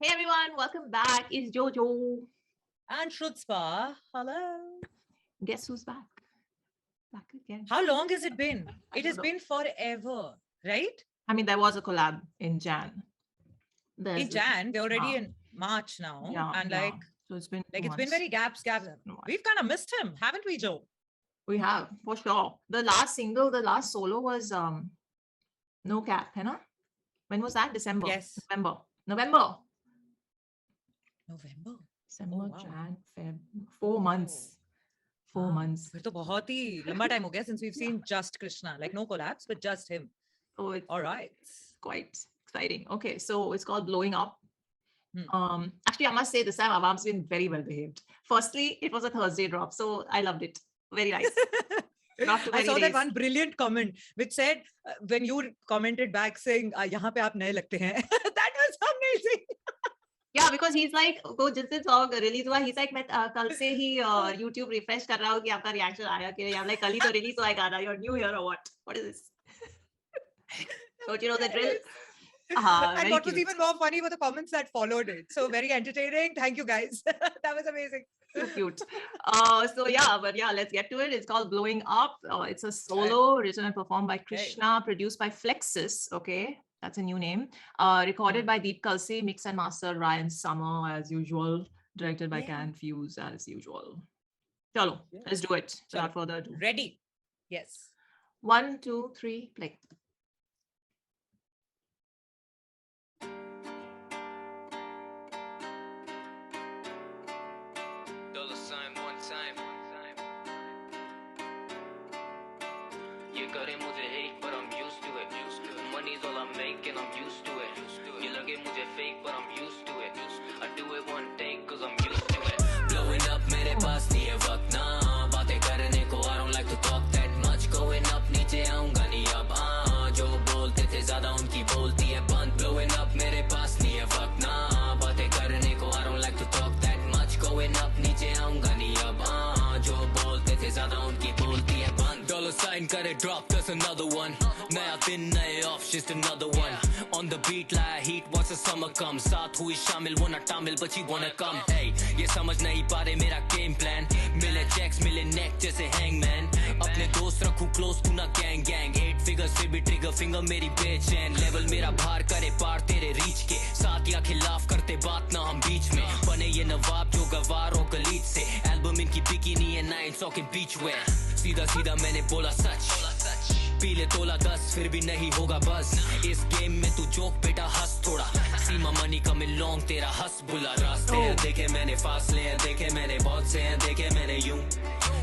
Hey everyone, welcome back. It's Jojo. And Shrutspa, hello. Guess who's back? Back again. How long has it been? I It don't has know. been forever, right? I mean, there was a collab in Jan. In There's Jan, we're already uh, in March now, yeah, and yeah. So it's been like it's been 2 months. very gaps. No, We've kind of missed him, haven't we, Joe? we have for sure. The last single, the last solo was No Cap, you know? When was that? December. Yes, November. November. November. December, Oh wow. Jan, Feb. 4 months. 4 months. फिर तो बहुत ही लंबा time हो गया since we've seen just Krishna, like no collabs, but just him. So it's All right. quite exciting. Okay, so it's called Blowing Up. Hmm. Actually, I must say this time Avam's been very well behaved. Firstly, it was a Thursday drop, so I loved it. Very nice. Not too I many saw that days. one brilliant comment which said when you commented back saying यहाँ पे आप नए लगते हैं. That was amazing. Yeah, because he's like, वो जिस दिन song release हुआ, he's like, मैं कल से ही YouTube refresh कर रहा हूँ कि आपका reaction आया कि नहीं. I'm like, कल ही तो release हुआ है गाना. You're new here or what? What is this? Don't you know the drill? And what was even more funny were the comments that followed it. So very entertaining. Thank you guys. That was amazing. So cute. So yeah, but yeah, let's get to it. It's called Blowing Up. It's a solo written and performed by Krishna, produced by Flexus. Okay, that's a new name. Recorded by Deep Kalsi, mix and master Ryan Summer as usual. Directed by Can Fuse as usual. Chalo, let's do it. Without further ado. Ready? Yes. 1, 2, 3, play. You करे मुझे hate but I'm used to it. Money's all I make and I'm used to it. You लगे मुझे fake but I'm used to it. I do it one day cause I'm used to it. Blowing up मेरे पास नहीं है वक्त ना बातें करने को. I don't like to talk that much. Going up नीचे आऊँगा नहीं अब जो बोलते थे ज़्यादा उनकी बोलती है बंद. Blowing up मेरे पास नहीं है वक्त ना बातें करने को. I don't like to talk that much. Going up नीचे आऊँगा नहीं अब जो बोलते थे ज़्यादा उनकी बोलती है बंद. Dollar sign करे drop, that's another one. नया दिन नए off, just another one. On the beat like heat, once the summer comes. साथ हुई शामिल वो ना Tamil but she wanna come. Hey, ये समझ नहीं पा रहे मेरा game plan. मिले checks मिले neck जैसे hangman. अपने दोस्त रखूं close तू ना gang gang. 8 figures फिर भी trigger finger मेरी बेचैन. Level मेरा भार करे पार तेरे reach के. साथ या खिलाफ करते बात ना हम बीच में. बने ये नवाब जो गवार और गलीच से. Album इनकी बिकिनी है 9 के beach wear. सीधा सीधा मैंने बोला सच. पीले तोला 10 फिर भी नहीं होगा बस. इस गेम में तू जोक बेटा हंस थोड़ा. सीमा मनी का मिल लॉन्ग तेरा हंस बुला. रास्ते हैं देखे मैंने फासले हैं देखे मैंने बहुत से हैं देखे मैंने यूं.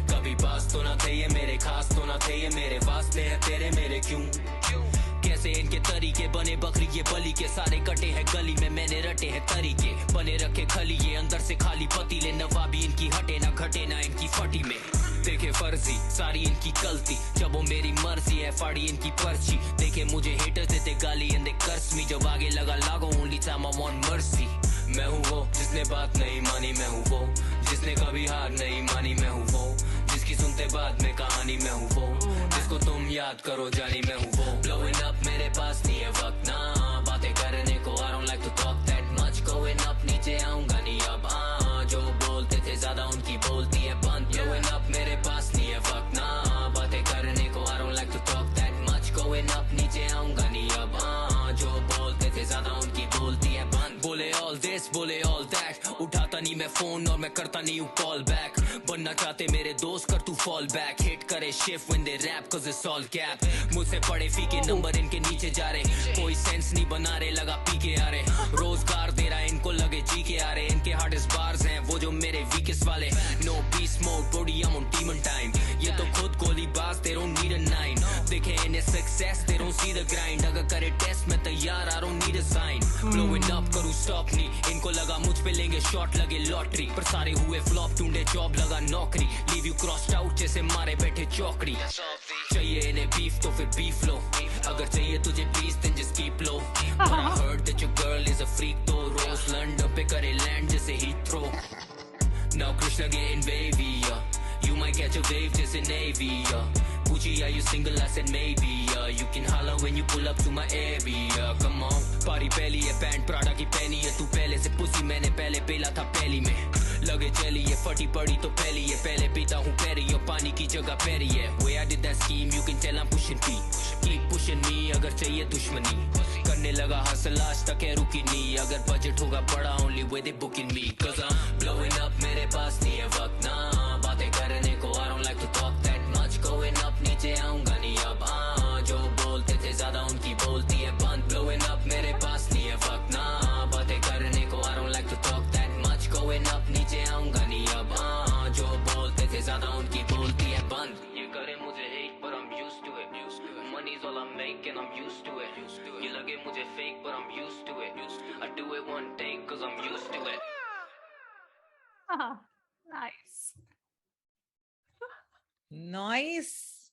कभी पास तो ना थे ये मेरे खास तो ना थे ये मेरे वास्ते हैं तेरे मेरे क्यों. कैसे इनके तरीके बने बकरी ये बली के. सारे कटे हैं गली में मैंने रटे हैं तरीके. बने रखे खली ये अंदर से खाली पतीले. नवाबी इनकी हटे ना घटे ना इनकी फटी में. देखे फर्जी सारी इनकी गलती जब वो मेरी मर्जी है फाड़ी इनकी पर्ची. देखे मुझे हेटर्स देते गाली एंड दे कर्स मी. जब आगे लगा लागो only time I want mercy. मैं हूँ वो जिसने बात नहीं मानी. मैं हूँ वो जिसने कभी हार नहीं मानी. मैं हूँ वो जिसकी सुनते बाद में कहानी. मैं हूँ वो जिसको तुम याद करो जानी. मैं हूँ वो. Blowing up मेरे पास नहीं है वक्त ना बातें करने को. I don't like to talk that much. Going up नीचे आऊँगा नहीं अब जो बोलते थे ज़्यादा उनकी बोलती है बंद. Blowing up मेरे पास नहीं है वक्त ना बातें करने को. I don't like to talk that much. Going up नीचे आऊँगा नहीं अब जो बोलते थे ज़्यादा उनकी बोलती है बंद. बोले all this बोले all that. उठाता नहीं मैं फोन और मैं करता नहीं हूँ call back. बनना चाहते मेरे दोस्त कर तू fall back. Hit करे shift when they rap cause it's all cap. मुझसे पड़े फीके नंबर इनके नीचे जा रहे. कोई सेंस नहीं बना रहे लगा पी के आ रहे. रोजगार दे रहा इनको लगे जी के आ रहे. इनके hardest bars हैं वो जो मेरे weakest वाले. No beast mode body I'm on demon time. ये तो खुद गोली बाज they don't need a 9. देखे इन्हें success they don't see the grind. अगर करे test मैं तैयार I don't need a sign. Blowing up करूँ stop नहीं. इनको लगा मुझ पे लेंगे shot लगे lottery. पर सारे हुए flop ढूंढे job लगा नौकरी. Leave you crossed out जैसे मारे बैठे चौकड़ी. चाहिए इन्हें beef तो फिर beef लो. अगर चाहिए तुझे peace then just keep low. But I heard that your girl is a freak तो Rose London पे करे land जैसे Heathrow. Now Krishna getting wavy, You might catch a wave just in Navy, Pucci, are you single? I said maybe, You लेकिन हाला when you pull up to my area. Come on, पारी पहली है pant Prada की पहनी है, तू पहले से पुसी मैंने पहले पेला था पहली में, लगे चली है फटी पड़ी तो पहली है, पहले पीता हूँ पैरी और पानी की जगह पैरी है. Way I did that scheme, you can tell I'm pushing P, keep pushing me अगर चाहिए दुश्मनी, करने लगा हासिल आज तक है रुकी नहीं, अगर बजट होगा बड़ा only way they booking me, cause I'm blowing up मेरे पास नहीं है वक्त ना बातें करने को, I don't like to talk that much, going up नीचे आऊंगा नहीं अब, जो बोलते थे ज्यादा उनकी बोलती है बंद, blowing up मेरे पास नहीं है वक्त ना बातें करने को, I don't like to talk that much, going up नीचे आऊंगा नहीं अब, जो बोलते थे ज्यादा उनकी बोलती है बंद. ये करे मुझे hate but I'm used to it, money's all I make and I'm used to it, ये लगे मुझे fake but I'm used to it, I do it one day cause I'm used to it. Nice. Nice.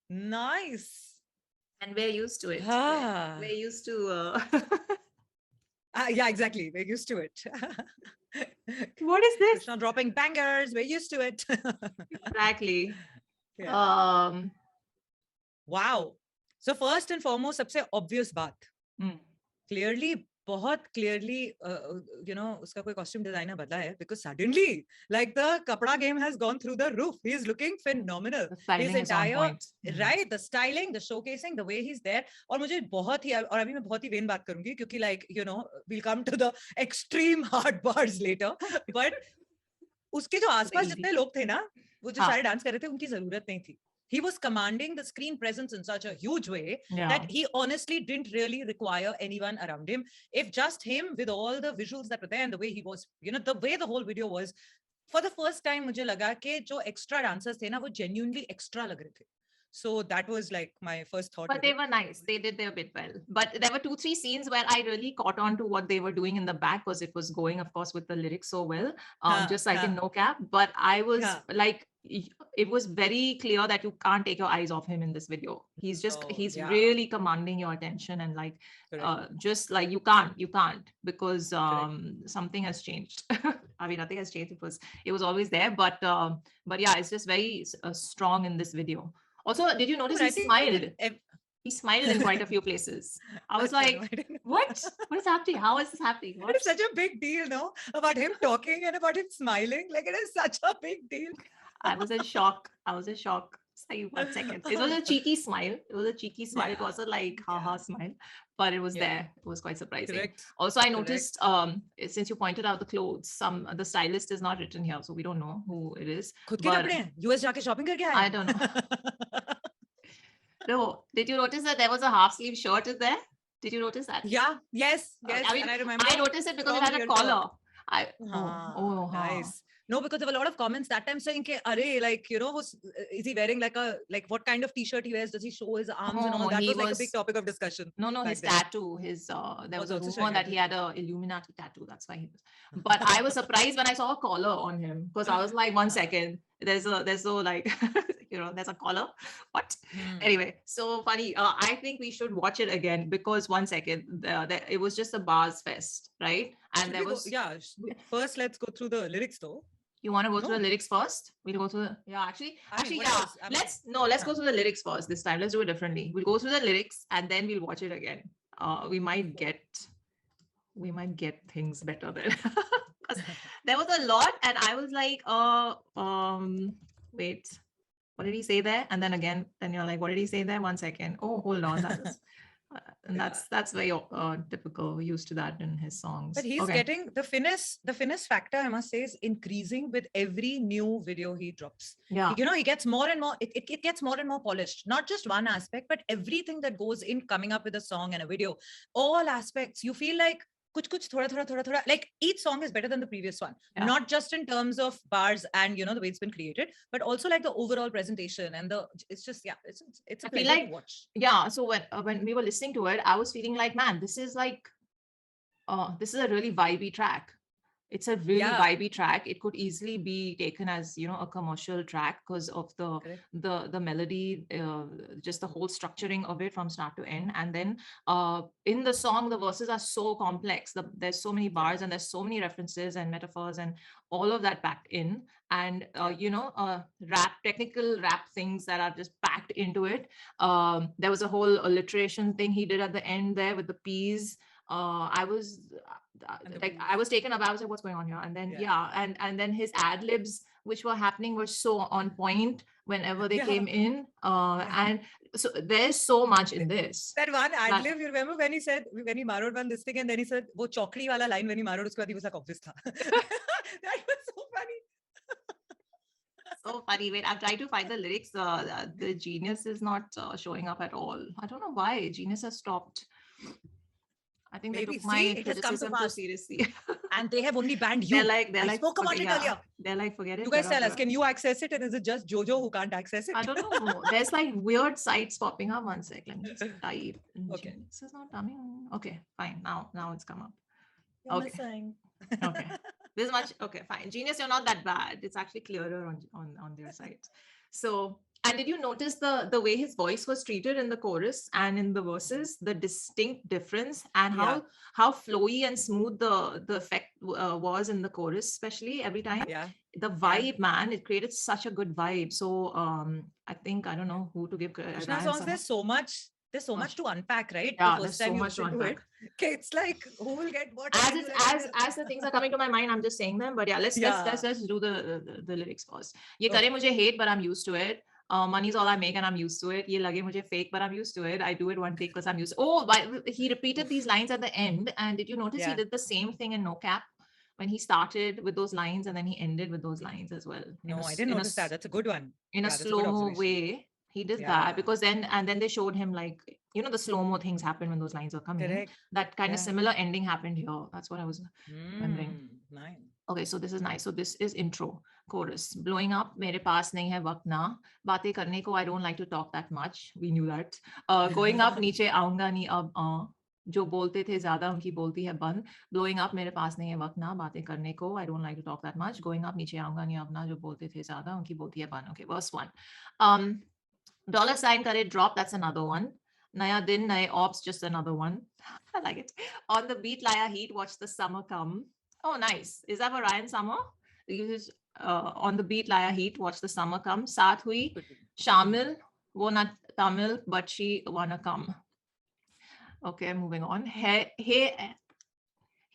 Nice. And we're used to it. Ah. We're used to. Yeah, exactly. We're used to it. What is this? Krishna dropping bangers. We're used to it. Exactly. Yeah. Wow. So first and foremost, सबसे obvious बात. Clearly, बहुत clearly, उसका कोई costume designer बदला है, because suddenly, like the kapda game has gone through the roof. He is looking phenomenal. The styling His is on entire, point. right, the styling, the showcasing, the way he's there. और मुझे बहुत ही, और अभी मैं बहुत ही vain बात करूंगी, क्योंकि like, we'll come to the extreme hard bars later. But उसके जो आसपास जितने लोग थे ना, वो जो सारे डांस कर रहे थे, उनकी जरूरत नहीं थी. He was commanding the screen presence in such a huge way that he honestly didn't really require anyone around him. If just him with all the visuals that were there and the way he was, the way the whole video was, for the first time मुझे लगा कि जो extra dancers थे ना, वो genuinely extra लग रहे थे. So that was like my first thought. But they were nice. They did their bit well. But there were 2-3 scenes where I really caught on to what they were doing in the back, because it was going, of course, with the lyrics so well, just like in No Cap. But I was like, it was very clear that you can't take your eyes off him in this video. He's just, he's really commanding your attention, and like, just like you can't, because something has changed. I mean, nothing has changed. It was always there, but yeah, it's just very strong in this video. Also, did you notice he smiled? He smiled in quite a few places. I was like, what? What is happening? How is this happening? What? It's such a big deal, no? About him talking and about him smiling. Like, it is such a big deal. I was in shock. Say 1 second. It was a cheeky smile. It wasn't like haha smile, but it was there. It was quite surprising. Correct. Also, I noticed, since you pointed out the clothes, the stylist is not written here, so we don't know who it is. खुद के कपड़े हैं? US जाके shopping करके आए? I don't know. No, did you notice that there was a half sleeve shirt in there? Did you notice that? Yeah. Yes. I mean, and I remember. I noticed it because it had a collar. Nice. No, because there were a lot of comments that time saying, like, is he wearing like what kind of t-shirt he wears? Does he show his arms and all? That was like a big topic of discussion. No, his tattoo, there was a rumor that he had a Illuminati tattoo. That's why he was. But I was surprised when I saw a collar on him, because I was like, 1 second, there's no like, there's a collar. What? Anyway, so funny. I think we should watch it again, because 1 second, it was just a bars fest, right? And there was first let's go through the lyrics though. You want to go through the lyrics first? We'll go through let's go through the lyrics first this time. Let's do it differently. We'll go through the lyrics and then we'll watch it again. We might get things better then. There was a lot, and I was like, wait, what did he say there? And then you're like, what did he say there? 1 second. Oh, hold on. And that's very typical. We're used to that in his songs. But he's getting the finesse factor, I must say, is increasing with every new video he drops. Yeah. He gets more and more, it gets more and more polished. Not just one aspect, but everything that goes in coming up with a song and a video. All aspects. You feel like kuch thoda, like each song is better than the previous one. Yeah. Not just in terms of bars and the way it's been created, but also like the overall presentation and it's just it's a pleasure to watch. Yeah, so when we were listening to it, I was feeling like, man, this is a really vibey track. It's a really Yeah. vibey track. It could easily be taken as, you know, a commercial track because of Correct. the melody, just the whole structuring of it from start to end. And then in the song, the verses are so complex. There's so many bars and there's so many references and metaphors and all of that packed in. And you know, technical rap things that are just packed into it. There was a whole alliteration thing he did at the end there with the P's. I was like, I was taken aback. I was like, what's going on here? And then and then his ad libs, which were happening, were so on point whenever they came in. And so there's so much in this. That one ad lib, you remember when he said, when he borrowed one this thing, and then he said, "वो चौकड़ी वाला line when he borrowed, उसके बाद he was like, obvious था." That was so funny. So funny. Wait, I'm trying to find the lyrics. The Genius is not showing up at all. I don't know why. Genius has stopped. I think they Maybe. took my See, it has come to criticism too pass. seriously. And they have only banned you. They're like, spoke about it earlier. They're like, forget it. You guys get tell off us, can you access it? And is it just Jojo who can't access it? I don't know. There's like weird sites popping up. One sec. Let me just type. Okay. This is not coming. Okay, fine. Now it's come up. You're Okay. missing. Okay. This much. Okay, fine. Genius, you're not that bad. It's actually clearer on their site. So, and did you notice the way his voice was treated in the chorus and in the verses, the distinct difference, and how flowy and smooth the effect was in the chorus, especially every time. Yeah. The vibe, man, it created such a good vibe. So I think, I don't know who to give KRSNA songs, there's so much to unpack, right? Yeah, the there's first so time you much to listen to it. unpack. Okay, it's like, who will get what? As the things are coming to my mind, I'm just saying them. But yeah, let's do the lyrics first. Ye kare mujhe hate, but I'm used to it. Money's all I make and I'm used to it. Ye lage mujhe fake, but I'm used to it. I do it one take because I'm used to it. Oh, but he repeated these lines at the end. And did you notice he did the same thing in No Cap? When he started with those lines and then he ended with those lines as well. No, I didn't notice that. That's a good one. In a slow-mo way. He did that because then they showed him, like, you know, the slow-mo things happen when those lines are coming. Correct. That kind of similar ending happened here. That's what I was remembering. Nice. Okay, so this is nice. So this is intro, chorus. Blowing up, mere paas nahi hai waqt na. Baatein karne ko, I don't like to talk that much. We knew that. Going up, niche aunga nahi ab. जो बोलते थे ज्यादा उनकी बोलती है बंद. Blowing up, मेरे पास नहीं है वक्त ना बातें करने को. I don't like to talk that much. Going up, नीचे आऊंगा नहीं अब ना. जो बोलते थे ज्यादा उनकी बोलती है बंद. Okay, verse 1. Dollar sign करे drop, that's another one. Naya din, naye ops, just another one. I like it. On the beat, laya heat, watch the summer come. Oh, nice. Is that for Ryan Summer? On the beat, laya heat, watch the summer come. Saath hui, Shamil, wo na Tamil, but she wanna come. Okay, moving on. Hey,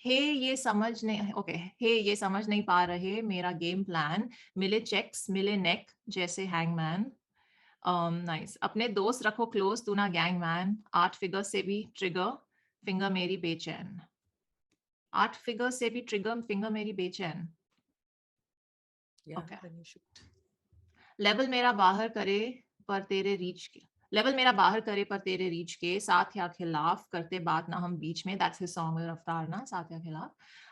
ये समझ नहीं. Okay, hey, ये समझ नहीं पा रहे मेरा game plan. मिले checks, मिले neck, जैसे hangman. Nice. अपने दोस्त रखो close, तू ना gang man. 8 figure से भी trigger, finger मेरी बेचैन. 8 figure से भी trigger, finger मेरी बेचैन. Okay. Then you should. Level मेरा बाहर करे पर तेरे reach के. Level मेरा बाहर करे पर तेरे रीच के. साथ या खिलाफ करते बात ना हम बीच में. That's his song with रफ्तार ना. साथ या खिलाफ.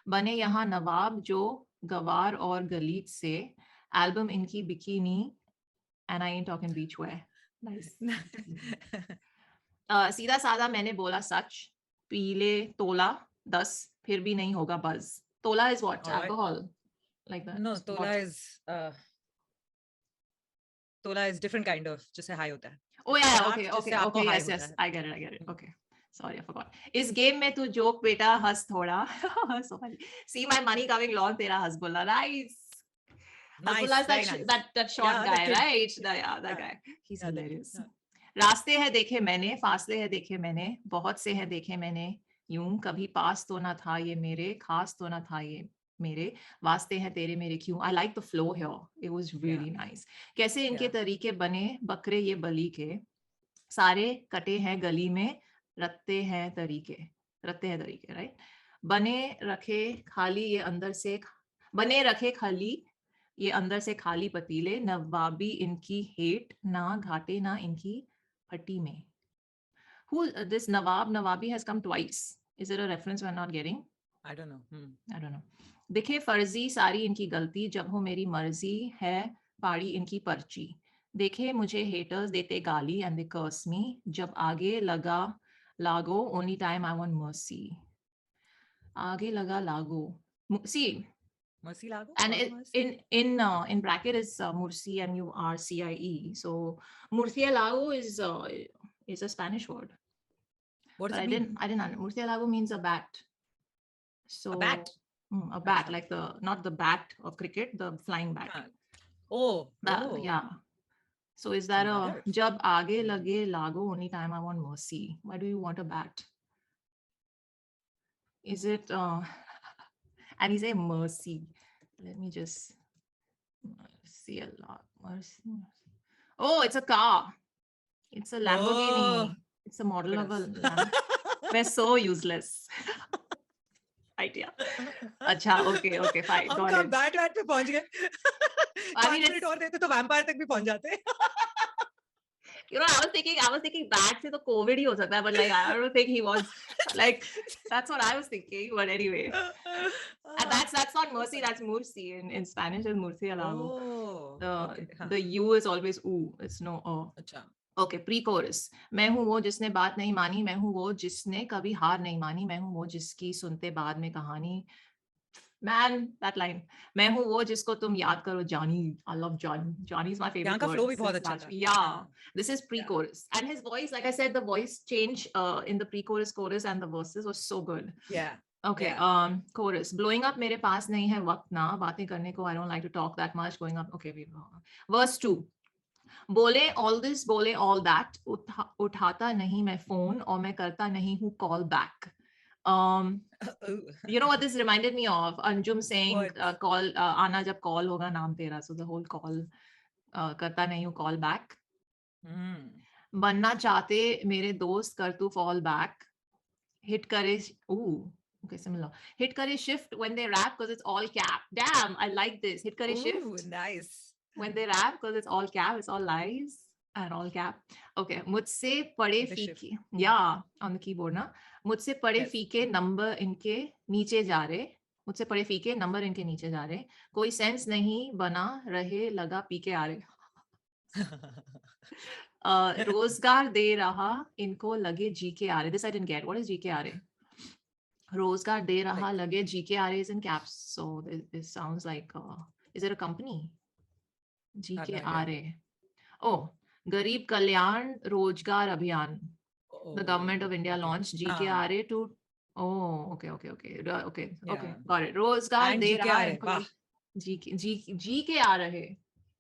बने यहाँ नवाब जो गवार और गलीच से. Album इनकी bikini. And I ain't talking beachwear. Nice. सीधा साधा मैंने बोला सच. पीले तोला 10 फिर भी नहीं होगा buzz. Tola is what? All Alcohol. Right. Like that. No, Tola is different kind of. just high होता है. Oh yeah, okay. Yes. I get it. Okay. Sorry, I forgot. इस game में तू joke बेटा हंस थोड़ा. So funny. See my money coming long तेरा हंस बोला. Nice. Abdullah is that short guy, right? That guy. He's hilarious. रास्ते है देखे मैंने, फासले है देखे मैंने, बहुत से है देखे मैंने, यूं कभी पास तो ना था ये मेरे, खास तो ना था ये मेरे, वास्ते है तेरे मेरे क्यों. I like the flow here. It was really nice. कैसे इनके तरीके बने बकरे ये बली के, सारे कटे हैं गली में, रत्ते हैं तरीके, right? बने रखे खाली ये अंदर से, बने रखे खाली ये अंदर से खाली पतीले, नवाबी इनकी हेट ना घाटे ना इनकी फटी में. Who this Nawabi has come twice. Is it a reference we're not getting? I don't know. I don't know. दिखे फर्जी सारी इनकी गलती, जब हो मेरी मर्जी है पाड़ी इनकी पर्ची. देखे मुझे haters देते गाली and they curse me, जब आगे लगा लागो only time I want mercy. आगे लगा लागो. See, Mercy Lago. and Auto Mercy. in bracket is Murci, MURCIE. So Murciélago is a Spanish word. What does But it mean? I didn't understand. Murciélago means a bat. So A bat. A bat, Acha. like not the bat of cricket, the flying bat. Oh. Yeah. So is So that weird. jab aage lage lago, only time I want mercy? Why do you want a bat? Is it and he say mercy. Let me just see a lot. Mercy. Oh, it's a car. It's a Lamborghini. Oh. It's a model of a Goodness. Lamb. We're so useless. Idea. Acha, okay, fine. हम Got कहाँ it. Bat पे पहुंच गए? I mean, 5 minute और देते तो vampire तक भी पहुंच जाते. You know, I was thinking that से तो COVID ही हो सकता है, but like I don't think he was like that's what I was thinking. But anyway, and that's not mercy, that's murci. In Spanish is murciélago. Oh. Okay. The U is always u. It's no o. अच्छा. Okay, pre-chorus. मैं हूँ वो जिसने बात नहीं मानी, मैं हूँ वो जिसने कभी हार नहीं मानी, मैं हूँ वो जिसकी सुनते बाद में कहानी. Man, that line. मैं हूँ वो जिसको तुम याद करो जानी. I love Johnny. Johnny's my favorite यहाँ का word. flow भी बहुत since अच्छा last- था. Yeah, this is pre-chorus. And his voice, like I said, the voice change in the pre-chorus, chorus, and the verses was so good. Yeah. Okay, chorus. Blowing up मेरे पास नहीं है वक्त ना बातें करने को. I don't like to talk that much. Going up. Okay, verse 2. बोले all this, बोले all that. उठाता नहीं मैं phone और मैं करता नहीं हूँ call back. You know what this reminded me of? Anjum saying call आना जब call होगा नाम तेरा. So the whole call करता नहीं हूँ call back. बनना चाहते मेरे दोस्त कर तू fall back. Hit करे okay, similar. Hit करे shift when they rap because it's all cap. Damn, I like this. Hit करे shift Nice. when they rap because it's all cap, it's all lies and all cap. Okay, मुझसे पड़े फीके. Yeah, on the keyboard ना. मुझसे पड़े फीके number इनके नीचे जा रहे. मुझसे पड़े फीके नंबर इनके नीचे जा रहे. कोई सेंस नहीं बना रहे लगा पी के आ रहे. रोजगार दे रहा इनको लगे जी के आ रहे. This I didn't get. What is जी के आ रहे? रोजगार दे रहा लगे जी के आ रहे is in caps. So this sounds like is it a company? जी के आ रहे. Oh, गरीब कल्याण रोजगार अभियान. The government of India launched GKRA to. Oh, okay. Got it. रोजगार दे रहा है. जी के आ रहे.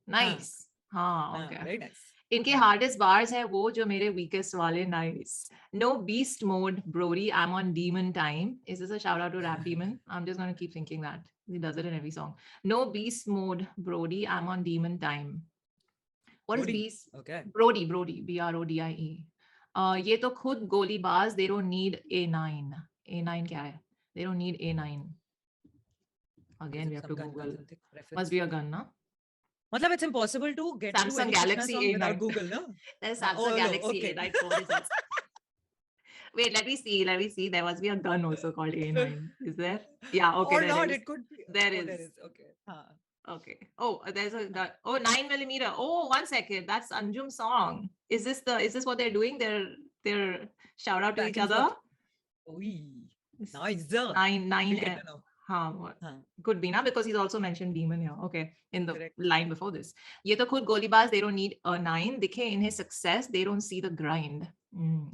Nice. हाँ, okay. Very nice. इनके hardest bars है वो जो मेरे weakest वाले. Nice. No beast mode, Brody. I'm on demon time. Is this a shout out to Rap Demon? I'm just gonna keep thinking that. He does it in every song. No beast mode, Brody. I'm on demon time. What is beast? Okay. Brody. BRODIE. ये तो खुद गोलीबाज. They don't need A9. A9 क्या है? They don't need A9. Again, we have to Google. Must be a gun, na? मतलब it's impossible to get Samsung to any Galaxy song A9 without Google, no? There's Samsung Galaxy A9 code. Wait, let me see. There must be a gun also called A9. Is there? Yeah, okay. Or there not, is. it could be. There Oh, is. there is. Okay. Okay. Oh, there's a 9mm. Oh, 1 second. That's Anjum's song. Is this what they're doing? They're shout out to Back each and other. forth. Nice. 9. We'll get to know. Could be now because he's also mentioned demon here. Okay, in the Correct. line before this. ये तो खुद गोलीबाज. They don't need a 9. दिखे इन्हें success. They don't see the grind.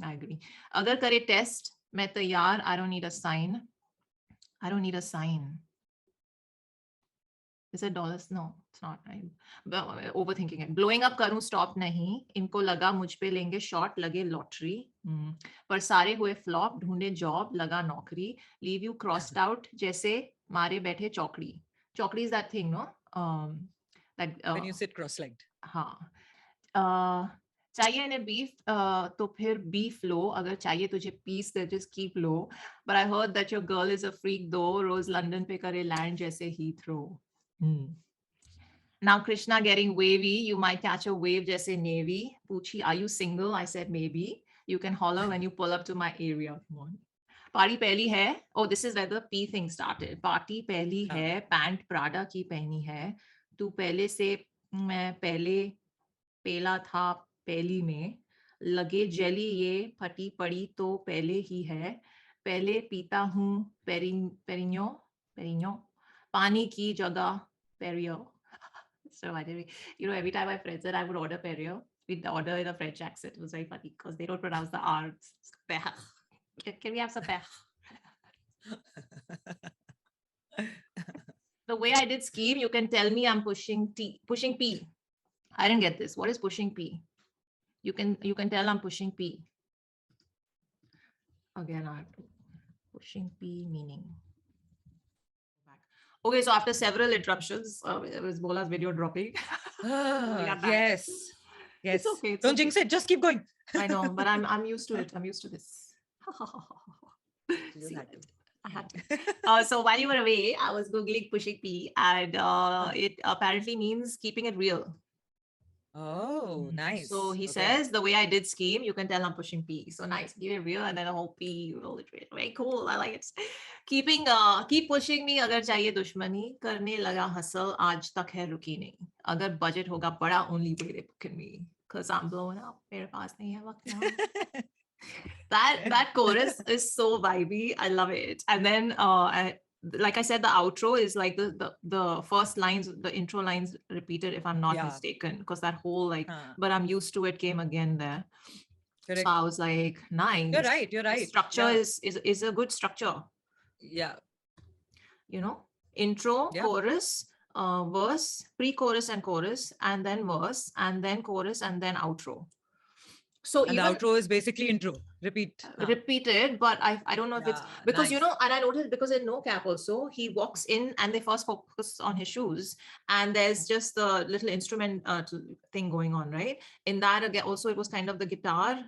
I agree. अगर करे test मैं तैयार. I don't need a sign. Is it dollars? No, it's not. I'm overthinking it. Blowing up करूं stop नहीं. इनको लगा मुझ पे लेंगे shot लगे lottery. पर सारे हुए flop. ढूंढे job लगा नौकरी. Leave you crossed out जैसे मारे बैठे चौकड़ी. Chokri is that thing, no? When you sit cross-legged. हाँ. चाहिए इन्हें beef तो फिर beef लो. अगर चाहिए तुझे peace then just keep low. But I heard that your girl is a freak though. Rose London पे करे land जैसे Heathrow. Now Krishna getting wavy. You might catch a wave जैसे Navy. Poochi, are you single? I said maybe. You can holler when you pull up to my area. Come on. Party पहली है. Oh, this is where the P thing started. Party पहली है. Pant Prada की पहनी है. तू पहले से मैं पहले पेला था पहली में. लगे जेली ये फटी पड़ी तो पहले ही है. पहले पीता हूँ पेरिन्यो. Perignon. Pani ki jagah Perrier. So why did we, every time my friends said I would order Perrier, we'd order in a French accent. It was very funny because they don't pronounce the R. Can we have some peh? The way I did scheme, you can tell me I'm pushing P. I didn't get this. What is pushing P? You can tell I'm pushing P. Again, I have to pushing P meaning. Okay, so after several interruptions, it was Bola's video dropping. Yes. It's okay. Don't jinx it. Just keep going. I know, but I'm used to it. I'm used to this. You had to. I had to. So while you were away, I was Googling pushing P, and it apparently means keeping it real. Oh, nice. So he says the way I did scheme, you can tell I'm pushing P. So nice, keep it real, and then the whole P roll it real. Very cool. I like it. Keep pushing me. अगर चाहिए दुश्मनी करने लगा hustle आज तक है रुकी नहीं. अगर budget होगा बड़ा only way they booking me because I'm blowing up. मेरे पास नहीं है वक्त now. That chorus is so vibey. I love it. And then like I said, the outro is like the first lines, the intro lines repeated, if I'm not mistaken, because that whole but I'm used to it came again there. Correct. So I was like, nice. You're right. The structure is a good structure. Yeah. Intro, chorus, verse, pre-chorus and chorus, and then verse, and then chorus, and then outro. So and the outro is basically intro. Repeated, but I don't know if it's because nice. And I noticed because in No Cap also he walks in and they first focus on his shoes and there's just the little instrument thing going on, right? In that again also it was kind of the guitar,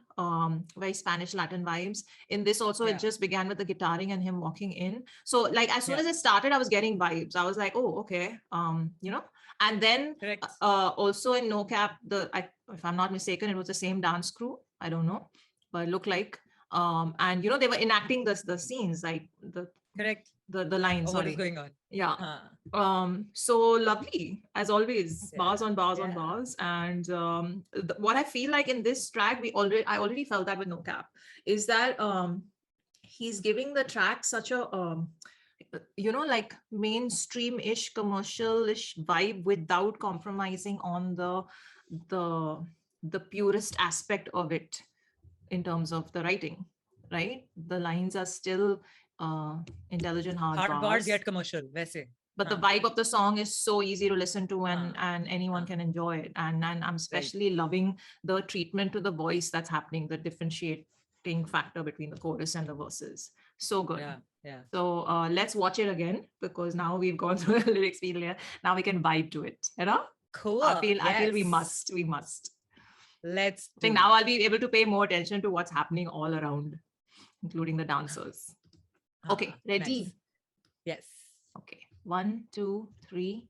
very Spanish Latin vibes. In this also it just began with the guitaring and him walking in. So like as soon as it started, I was getting vibes. I was like, oh okay, and then also in No Cap if I'm not mistaken, it was the same dance crew. I don't know. But it looked like and they were enacting the scenes like the lines. What is going on? So lovely as always, bars on bars on bars. And what I feel like in this track I already felt that with No Cap is that he's giving the track such a like mainstream-ish commercial-ish vibe without compromising on the purest aspect of it. In terms of the writing, right? The lines are still intelligent hard bars yet commercial, वैसे. But the vibe of the song is so easy to listen to and anyone can enjoy it. And I'm especially loving the treatment to the voice that's happening, the differentiating factor between the chorus and the verses. So good. Yeah. So let's watch it again because now we've gone through the lyrics field. Now we can vibe to it. Cool. I feel we must. I think now I'll be able to pay more attention to what's happening all around, including the dancers. Okay, ready? Nice. Yes. Okay, 1, 2, 3.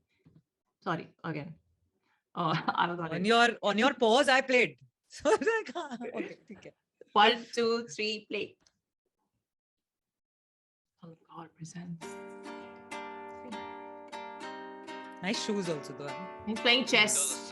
Sorry, again. I was on your pause. I played. So okay. 1, 2, 3, play. Kalamkaar presents. Nice shoes also though. He's playing chess.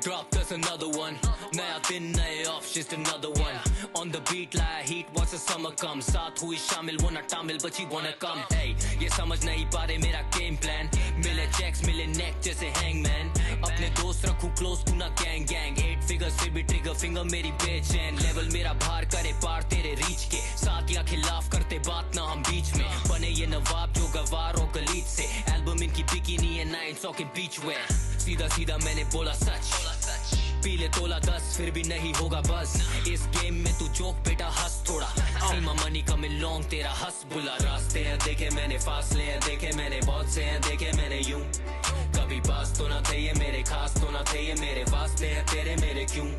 Drop, that's another one. Naya din, naye off, just another one. On the beat, like heat, once the summer comes. Saath hui shamil, wanna tamil, but you wanna come. Hey, ye samajh nahi pa rahe mera game plan. Mile checks, mile neck, jaise hangman. Apne dost rakhu close, tu na gang. 8 figures, fir bhi trigger finger, meri bechain. Level mera bhar kare paar tere reach ke. Saath ya khilaf karte baat na hum beach mein. Bane ye nawab jo gawar ho galit se. Album inki bikini hai 900 ke beach wear. सीधा मैंने बोला सच पीले तोला 10 फिर भी नहीं होगा बस इस गेम में तू जोक बेटा हंस थोड़ा सीमा मनी का मिल लॉन्ग तेरा हंस बुला रास्ते हैं देखे मैंने फासले हैं देखे मैंने बहुत से हैं देखे मैंने यूं कभी पास तो ना थे ये मेरे खास तो ना थे ये मेरे वास्ते हैं तेरे मेरे क्यों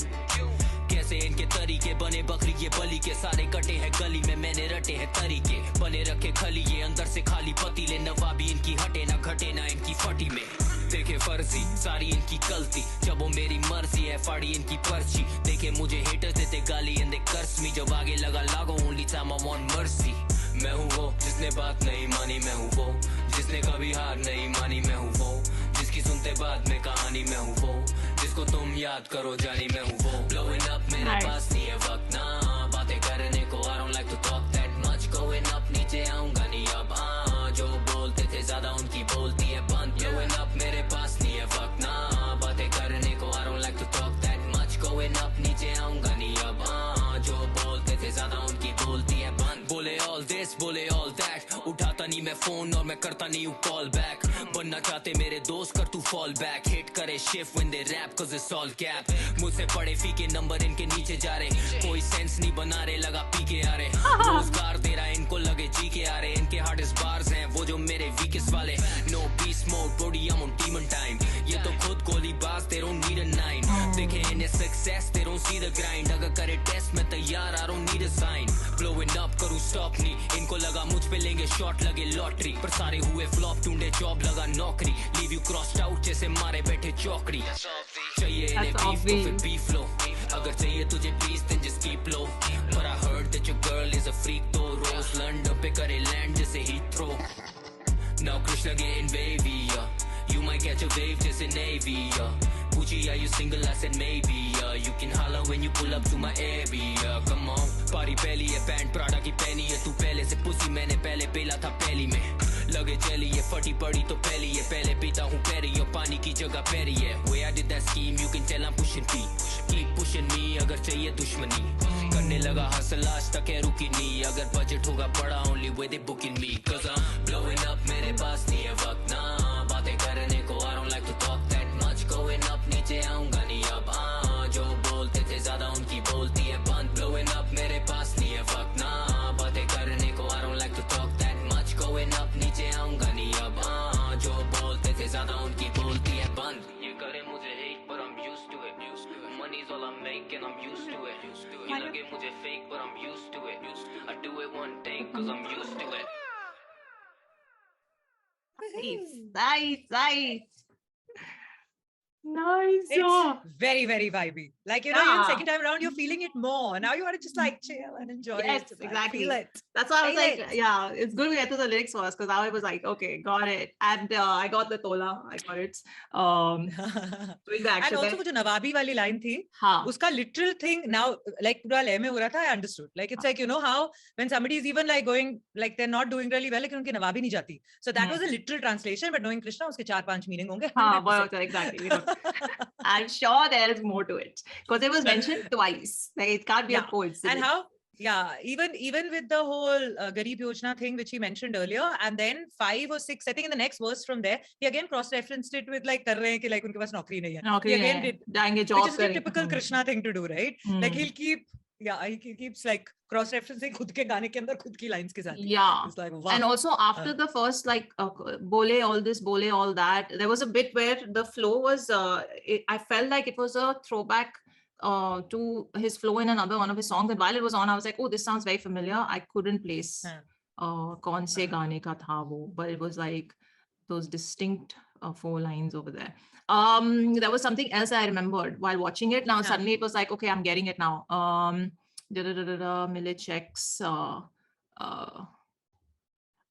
से इनके तरीके बने बकरी ये बलि के सारे कटे हैं गली में मैंने रटे हैं तरीके बने रखे खली ये अंदर से खाली पतीले नवाबी इनकी हटे ना घटे ना इनकी फटी में देखे फर्जी सारी इनकी गलती जब वो मेरी मर्जी है फाड़ी इनकी पर्ची देखे मुझे हेटर्स देते गाली एंड दे कर्स मी जब आगे लगा लागो only time I want mercy मैं हूँ वो जिसने बात नहीं मानी मैं हूँ वो जिसने कभी हार नहीं मानी मैं हूँ वो जिसकी सुनते बाद में कहानी मैं हूँ वो जिसको तुम याद करो जानी मैं हूँ वो blowing up मेरे पास नहीं है वक्त ना बातें करने को I don't like to talk that much going up नीचे आऊंगा नहीं अब जो बोलते थे ज्यादा उनकी बोलती है बंद blowing up मेरे पास नहीं है वक्त ना बातें करने को I don't like to talk that much going up नीचे आऊंगा नहीं अब जो बोलते थे ज्यादा उनकी बोलती है बंद बोले all this बोले all that उठाता नहीं मैं फोन और मैं करता नहीं हूँ कॉल बैक बनना चाहते मेरे दोस्त कर तू फॉल बैक हिट करे shift when they rap cause it's all cap मुझसे पड़े फीके नंबर इनके नीचे जा रहे कोई सेंस नहीं बना रहे लगा पी के आ रहे रोजगार दे रहा इनको लगे जी के आ रहे इनके हार्डेस्ट बार्स हैं वो जो मेरे वीकेस्ट वाले no peace mode body I'm on demon time ये तो खुद गोली बाज they don't need a nine देखे इन्हें success they don't see the grind अगर करे टेस्ट में तैयार I don't need a sign blowing up करूँ स्टॉप नहीं इनको लगा मुझ पे लेंगे शॉट लगे लॉटरी पर सारे हुए फ्लॉप ढूंढे जॉब लगा नौकरी लीव यू क्रॉस्ड आउट जैसे मारे बैठे चौकड़ी चाहिए इन्हें बीफ तो फिर बीफ लो अगर चाहिए तुझे piece then just keep low but I heard that your girl is a freak तो रोज लंडन पे करे लैंड जैसे Heathrow now Krishna getting wavy you might catch a wave जैसे Navy Gucci are you single I said maybe you can holler when you pull up to my area come on पारी पहली है pant Prada की पहनी है तू पहले से पुसी मैंने पहले पेला था पहली में लगे चली ये फटी पड़ी तो पहली है पहले पीता हूँ पैरी और पानी की जगह पैरी है way I did that scheme you can tell I'm pushing P keep pushing me अगर चाहिए दुश्मनी करने लगा हासिल आज तक है रुकी नहीं अगर बजट होगा बड़ा only way they booking me cause I'm blowing up मेरे पास नहीं है वक्त ना बातें करने को I don't like to talk that much going up नीचे आऊंगा नहीं अब जो बोलते थे ज्यादा उनकी बोलती है बंद blowing up मेरे पास नहीं है वक्त ना बातें करने को I don't like to talk that much going up नीचे आऊंगा नहीं अब जो बोलते थे ज्यादा उनकी बोलती है बंद ये करे मुझे hate but I'm used to it money's all I make and I'm used to it ये लगे मुझे fake but I'm used to it I do it one take cause I'm used to it Nice. Nice. It's very, very vibey. Like, you know, even Yeah. second time around, you're feeling it more. Now you want to just like chill and enjoy Yes, it. Just, like, exactly. Feel it. That's why I was Feel like, it. yeah, it's good we get to the lyrics first because I was like, okay, got it. And I got the tola, I got it. Doing the And action. also, वो जो नवाबी वाली line थी, हाँ. उसका literal thing now, like पूरा लय में हो रहा था, I understood. Like it's like, you know how when somebody is even like going, like they're not doing really well, लेकिन उनकी नवाबी नहीं जाती. So that was a literal translation, but knowing Krishna, उसके 4-5 meaning होंगे. हाँ, 100%. exactly. We don't- I'm sure there is more to it because it was mentioned twice. Like it can't be a coincidence. And how, yeah, even with the whole Garib Yojana thing, which he mentioned earlier, and then 5 or 6, I think in the next verse from there, he again cross-referenced it with like, कर रहे हैं कि like उनके पास नौकरी नहीं है. नौकरी He again है, did, जाएंगे job which is a करेंगे. typical Krishna thing to do, right? Like he'll keep, yeah, he keeps like cross-referencing खुद के गाने के अंदर खुद की lines के साथ. Yeah. It's like, wow. And also after the first like bole all this, bole all that, there was a bit where the flow was, I felt like it was a throwback to his flow in another one of his songs. And while it was on, I was like, oh, this sounds very familiar. I couldn't place kaun se gaane ka tha wo, but it was like those distinct 4 lines over there. There was something else I remembered while watching it. Now suddenly it was like, okay, I'm getting it now. Millet checks.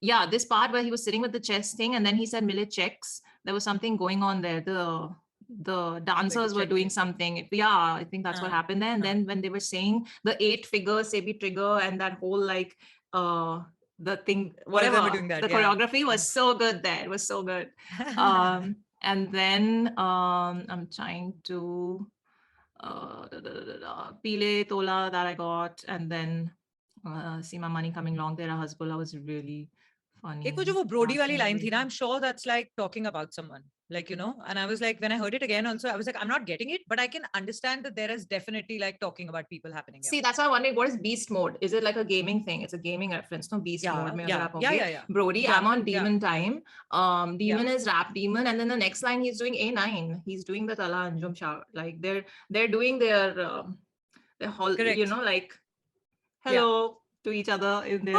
Yeah, this part where he was sitting with the chess thing, and then he said Millet checks. There was something going on there. The dancers were doing something. Yeah, I think that's what happened there. And then when they were saying the 8 figures, say be trigger, and that whole like the thing, whatever, that, the choreography was so good there. It was so good. And then I'm trying to Pile Tola that I got, and then see my money coming long there. Husband was really funny. एक वो जो वो Brody वाली line थी ना, I'm sure that's like talking about someone, like, you know, and I was like, when I heard it again also, I was like, I'm not getting it, but I can understand that there is definitely like talking about people happening. See, that's why I'm wondering, what is beast mode? Is it like a gaming thing? It's a gaming reference, no? Beast mode. Yeah. Brody, Yeah, I'm on demon time. Demon Yeah. is rap demon, and then the next line he's doing A9. He's doing the Tala Anjum Shah. Like they're doing their the whole, Correct. like hello to each other in their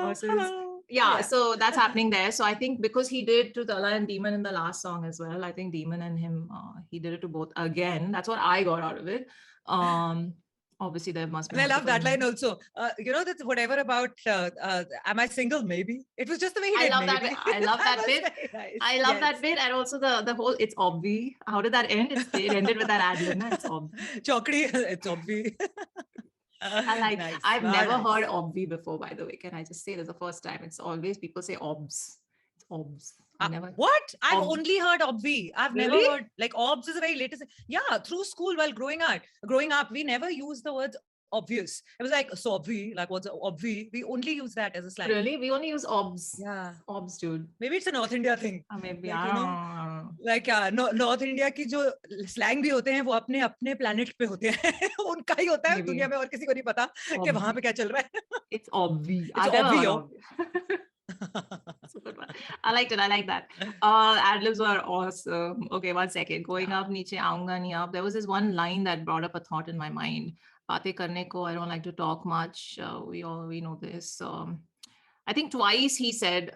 verses. Hello. Yeah, so that's happening there. So I think because he did to Tala and Demon in the last song as well, I think Demon and him, he did it to both again. That's what I got out of it. Obviously there must be. And I love that multiple- line also. That's whatever about am I single? Maybe it was just the way he did. I love that. Maybe. I love that was bit. very nice. I love Yes. that bit, and also the whole it's obvi. How did that end? It ended with that ad lib. Na? It's obvi. Chokri, it's obvious. Nice. I've Very never nice. heard obvi before, by the way. Can I just say this the first time? It's always people say obs. It's obs. I never. What? I've Ob- only heard obvi. I've never Really? heard like obs is a very latest. Yeah, through school while growing up, we never used the words obvious. It was like so obvi, like what's obvi? We only use that as a slang. Really? We only use obs. Yeah. Obs, dude. Maybe it's a North India thing. Maybe Like, I you don't know, know. Like North India की जो slang भी होते हैं वो अपने अपने planet पे होते हैं उनका ही होता है Maybe. दुनिया में और किसी को नहीं पता कि वहाँ पे क्या चल रहा है. It's obvi. It's I've never heard obvi. That's a good one. I liked it. I like that. Ad-libs were awesome. Okay, one second. Going up, niche, aunga nahi up. There was this one line that brought up a thought in my mind. Baate karne ko, I don't like to talk much. We know this. I think twice he said,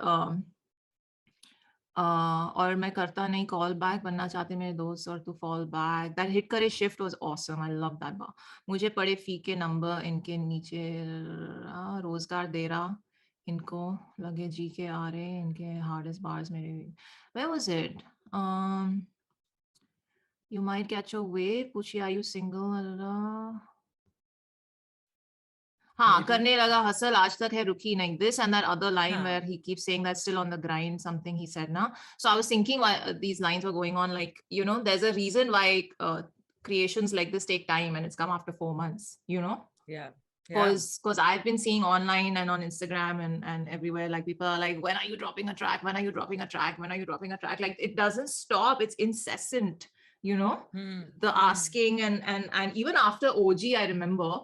और मैं करता नहीं call back बनना चाहते मेरे दोस्त और तू fall back. That hit करे shift was awesome. I love that bar. मुझे पड़े फी के number इनके नीचे रोजगार दे रहा इनको लगे जी के आ रहे इनके hardest bars मेरे. Where was it? You might catch a wave. पूछिए are you single? हाँ करने लगा hustle आज तक है रुकी नहीं. This and that other line where he keeps saying that still on the grind something he said na. So I was thinking why these lines were going on, like there's a reason why creations like this take time and it's come after 4 months, Yeah. Because I've been seeing online and on Instagram and everywhere, like people are like, when are you dropping a track? When are you dropping a track? When are you dropping a track? Like it doesn't stop. It's incessant, the asking and even after OG, I remember,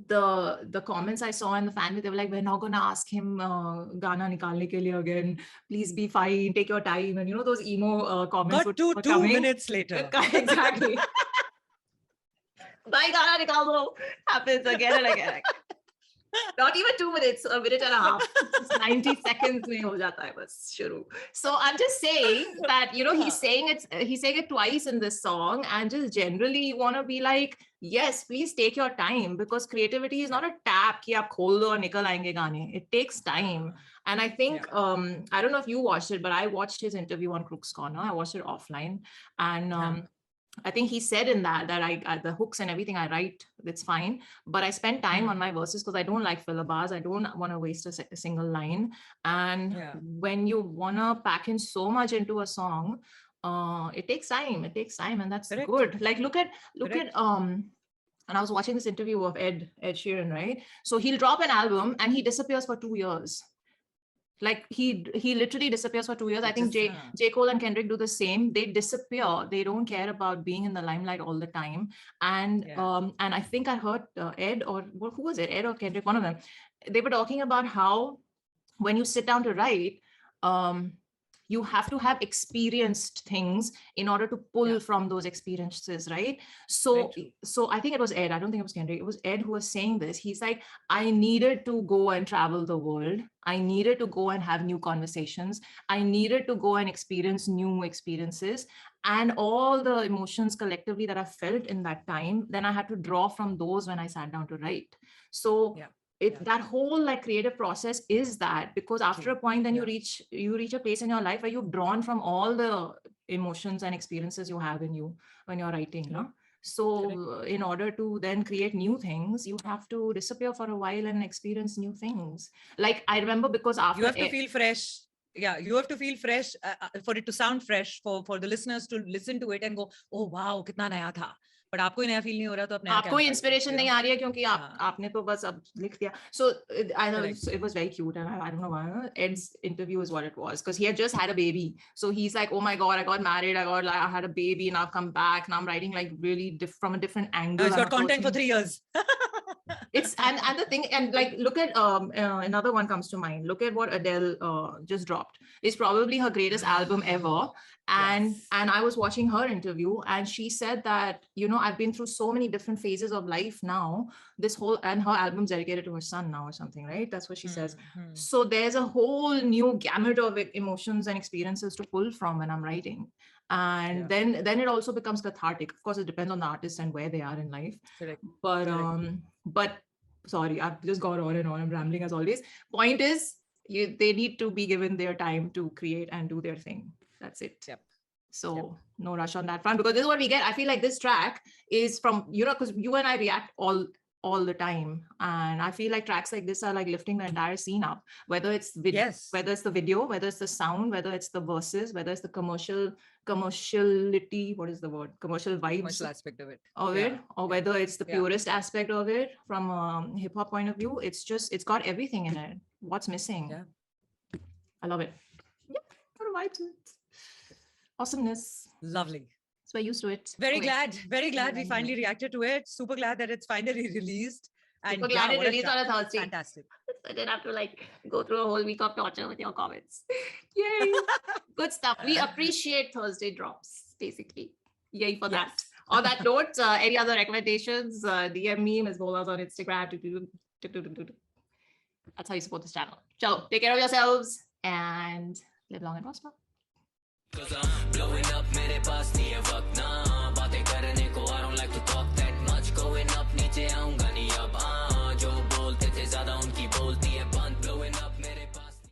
the comments I saw in the fan, they were like, we're not going to ask him Gana nikalne ke liye again. Please be fine. Take your time. And those emo comments. But 2 minutes later. Exactly. Bye, Gana nikal do. Happens again and again. Not even 2 minutes, a minute and a half. It's 90 seconds mein ho jata hai bas shuru. So I'm just saying that, he's saying it twice in this song, and just generally you want to be like, yes, please take your time, because creativity is not a tap ki aap khol do aur nikal aayenge gaane. It takes time. And I think, I don't know if you watched it, but I watched his interview on Crooks Corner. I watched it offline. And I think he said in that I the hooks and everything I write, it's fine. But I spend time on my verses because I don't like filler bars. I don't want to waste a single line. And when you want to pack in so much into a song, it takes time. It takes time. And that's good. Like, look at, and I was watching this interview of Ed Sheeran, right? So he'll drop an album and he disappears for 2 years. Like he literally disappears for 2 years. I think J. Cole and Kendrick do the same. They disappear. They don't care about being in the limelight all the time. And I think I heard Ed or who was it? Ed or Kendrick, one of them. They were talking about how when you sit down to write, you have to have experienced things in order to pull from those experiences, right? So I think it was Ed. I don't think it was Kendrick. It was Ed who was saying this. He's like, I needed to go and travel the world. I needed to go and have new conversations. I needed to go and experience new experiences. And all the emotions collectively that I felt in that time, then I had to draw from those when I sat down to write. So that whole like creative process is that, because after a point then you reach a place in your life where you've drawn from all the emotions and experiences you have in you when you're writing. So in order to then create new things, you have to disappear for a while and experience new things. Like I remember, because after you have to feel fresh. Yeah, you have to feel fresh for it to sound fresh, for the listeners to listen to it and go, oh wow, kitna naya tha. But आपको नया feel नहीं हो रहा तो अपने आपको inspiration नहीं आ रही है क्योंकि आपने तो बस अब लिख दिया. So I know it was very cute, and I don't know why Ed's interview is what it was, because he had just had a baby. So he's like, oh my god, I got married, I had a baby, and I've come back, and I'm writing like really from a different angle. It's got content for 3 years. It's and the thing, and like look at another one comes to mind. Look at what Adele just dropped. It's probably her greatest album ever. And Yes. and I was watching her interview, and she said that, you know, I've been through so many different phases of life now. This whole, and her album's dedicated to her son now or something, right? That's what she says. Hmm. So there's a whole new gamut of emotions and experiences to pull from when I'm writing. And Yeah. then it also becomes cathartic. Of course, it depends on the artist and where they are in life. Correct. But Correct. but sorry, I've just gone on and on. I'm rambling as always. Point is, they need to be given their time to create and do their thing. That's it. Yep. So no rush on that front, because this is what we get. I feel like this track is from, you know, because you and I react all the time, and I feel like tracks like this are like lifting the entire scene up, whether it's Yes. whether it's the video, whether it's the sound, whether it's the verses, whether it's the commerciality, what is the word, commercial vibes Commercial aspect of it. of Yeah. it, or whether it's the Yeah. purest aspect of it from a hip hop point of view. It's got everything in it. What's missing? Yeah. I love it. Yeah, got a vibe to it. Awesomeness. Lovely. So we're used to it. Very Okay. glad we Very finally glad. reacted to it. Super glad that it's finally released. And Super glad yeah, it what a released on track. a Thursday. Fantastic. I didn't have to like go through a whole week of torture with your comments. Yay. Good stuff. We appreciate Thursday drops, basically. Yay for that. Yes. On that note, any other recommendations? DM me, Ms. Bolas on Instagram. That's how you support this channel. So take care of yourselves and live long and prosper. Cause I'm blowing up, mere paas nahi hai waqt na.